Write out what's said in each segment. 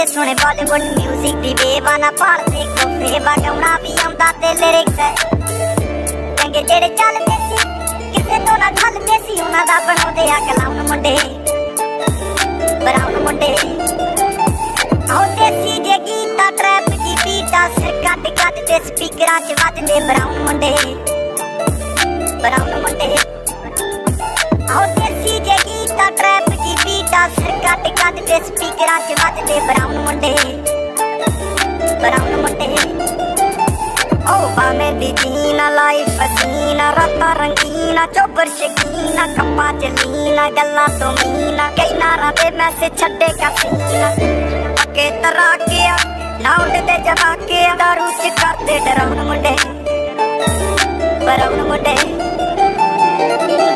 मुंडे सोने बॉलीवुड म्यूजिक दी बेवाना पालते कोफे बगाउणा भी आउंदा ते लिरिक्स चंगे जेड़े चलदे सी किसे तो ना घलदे सी उन्हां दा बनाउंदे आ कलाउन मुंडे ब्राउन मुंडे आओ देसी जे गीता ट्रैप दी बीटा सिर कट कट ते स्पीकरां च वजदे ब्राउन मुंडे आओ देसी जे गीता ट्रैप दी बीटा सिर कट कट ते स्पीकरां च वजदे ब्राउन मुंडे ओ बामे दी जीना लाइफ हसीना रातां रंगीना चोबर शकीना कप्पा च लीना गल्लां तो मीना कई नारां ते मैसेज छड्डे कसीना पक्के तराके लाउंड ते जवाके दारू च करदे डराउन मुंडे ब्राउन मुंडे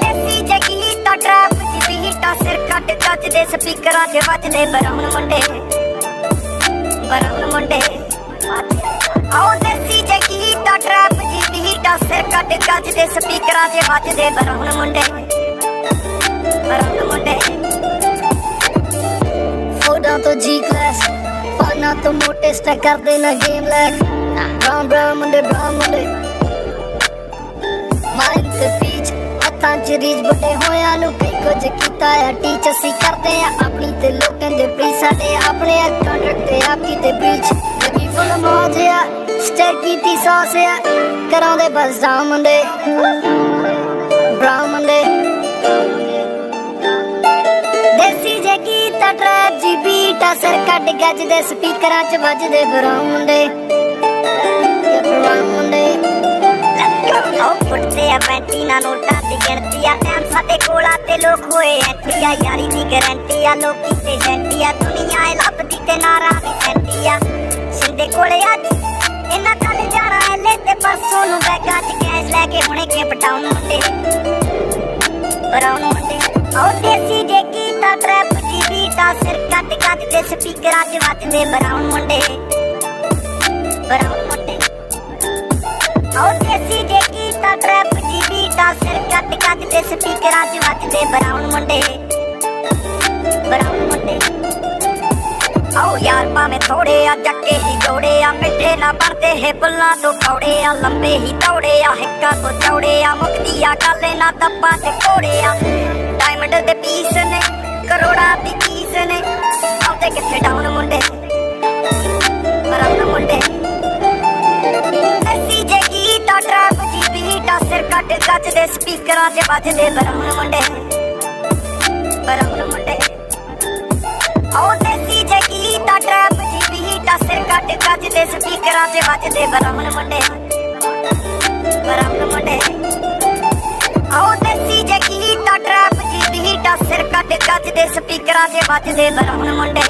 देसी जे गीता ट्रैप दी बीटा सिर कट कट ते स्पीकरां च वजदे ब्राउन मुंडे आओ देसी जे गीता ट्रैप दी बीटा सिर कट कट ते स्पीकरां च वजदे ब्राउन मुंडे फोड़ा तो जी क्लास पाना तो मोटे स्टैक कर देना गेम लैक ब्राउन मुंडे माइंड ते पीच हत्थां च रीच बड़े होया नु कई कुछ कीता है टीच असी करदे आ अपनी ते लोकां दे प्री साडे अपने कंट्रैक्ट ते आपकी ते ब्रीच लगी फुल मौज है स्टेक कीती सॉस है करांदे बस डाउन मुंडे ब्राउन मुंडे देसी जे गीता ट्रैप जी बीटा सिर कट गज दे स्पीकरां च वजदे ब्राउन मुंडे ओ फुटते आ पैंती ना नोटा दी गिनती आ टाइम साडे कोला ते लोग होए एंटी आ यारी दी गारंटी आ लोकी ते जंटी आ दुनिया ए लभदी ते नारा भी सैंटी आ सिंधे कोले अज इन्ना कल जाना है ले ते परसों नु बैगा च कैश लेके हुणे के पटाउन मुंडे ब्राउन मुंडे ओ देसी जे गीता ट्रैप दी बीटा सिर कट कट ते स्पीकरां च वजदे ब्राउन मुंडे आओ देसी जे गीता ट्रैप दी बीटा सिर कट कट ते स्पीकरां च वजदे ब्राउन मुंडे आओ यार भावें थोड़े आ जक्के ही जोड़े आ मिठे ना भरदे हे बुल्लां तो कौड़े आ लंबे ही दौड़े आ हिक्का तो चौड़े आ मुकदी आ गल ना दब्बा ते कोड़े आ डायमंड दे पीस ने करोड़ा दी चीज ने आउंदे किथे डाउन मुंडे ब्राउन मुंडे देसी जे गीता ट्रैप दी बीटा सिर कट कट दे स्पीकरां च वजदे ब्राउन मुंडे आओ देसी जे गीता ट्रैप दी बीटा सिर कट कट दे स्पीकरां च वजदे ब्राउन मुंडे आओ देसी जे गीता ट्रैप दी बीटा सिर कट कट दे स्पीकरां च वजदे ब्राउन मुंडे